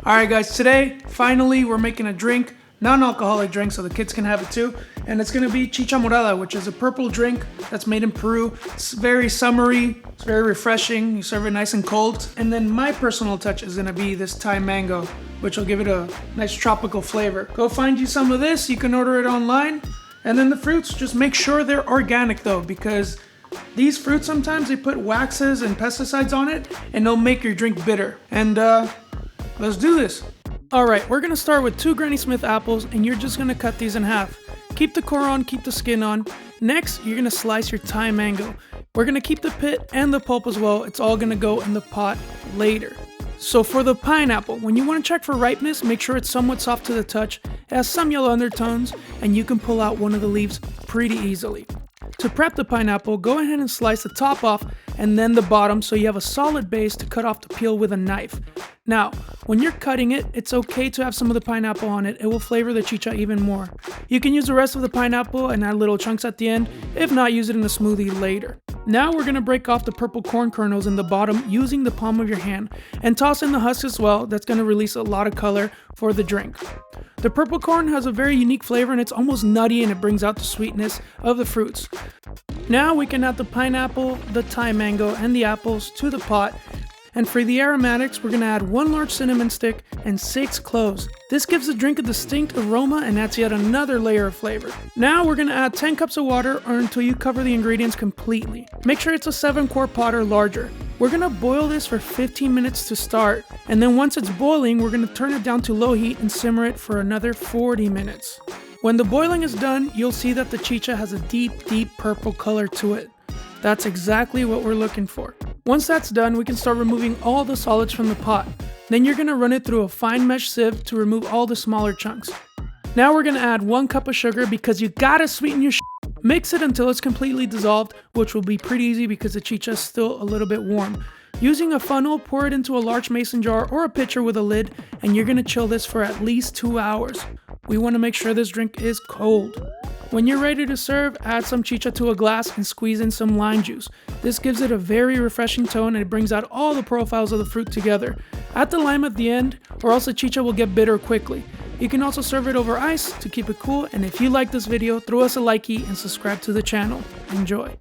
Alright guys, today, finally, we're making a drink, non-alcoholic drink so the kids can have it too. And it's gonna be Chicha Morada, which is a purple drink that's made in Peru. It's very summery, it's very refreshing, you serve it nice and cold. And then my personal touch is gonna be this Thai mango, which will give it a nice tropical flavor. Go find you some of this, you can order it online. And then the fruits, just make sure they're organic though, because these fruits sometimes they put waxes and pesticides on it and they'll make your drink bitter. And let's do this. Alright, we're gonna start with 2 Granny Smith apples and you're just gonna cut these in half. Keep the core on, keep the skin on. Next, you're gonna slice your Thai mango. We're gonna keep the pit and the pulp as well. It's all gonna go in the pot later. So for the pineapple, when you want to check for ripeness, make sure it's somewhat soft to the touch. It has some yellow undertones and you can pull out one of the leaves pretty easily. To prep the pineapple, go ahead and slice the top off and then the bottom so you have a solid base to cut off the peel with a knife. Now, when you're cutting it, it's okay to have some of the pineapple on it. It will flavor the chicha even more. You can use the rest of the pineapple and add little chunks at the end. If not, use it in a smoothie later. Now we're going to break off the purple corn kernels in the bottom using the palm of your hand and toss in the husk as well. That's going to release a lot of color for the drink. The purple corn has a very unique flavor and it's almost nutty and it brings out the sweetness of the fruits. Now we can add the pineapple, the Thai mango, and the apples to the pot. And for the aromatics, we're going to add 1 large cinnamon stick and 6 cloves. This gives the drink a distinct aroma and adds yet another layer of flavor. Now we're going to add 10 cups of water or until you cover the ingredients completely. Make sure it's a 7-quart pot or larger. We're going to boil this for 15 minutes to start. And then once it's boiling, we're going to turn it down to low heat and simmer it for another 40 minutes. When the boiling is done, you'll see that the chicha has a deep purple color to it. That's exactly what we're looking for. Once that's done, we can start removing all the solids from the pot. Then you're going to run it through a fine mesh sieve to remove all the smaller chunks. Now we're going to add 1 cup of sugar because you gotta sweeten your shit. Mix it until it's completely dissolved, which will be pretty easy because the chicha is still a little bit warm. Using a funnel, pour it into a large mason jar or a pitcher with a lid, and you're going to chill this for at least 2 hours. We want to make sure this drink is cold. When you're ready to serve, add some chicha to a glass and squeeze in some lime juice. This gives it a very refreshing tone and it brings out all the profiles of the fruit together. Add the lime at the end or else the chicha will get bitter quickly. You can also serve it over ice to keep it cool, and if you like this video, throw us a likey and subscribe to the channel. Enjoy!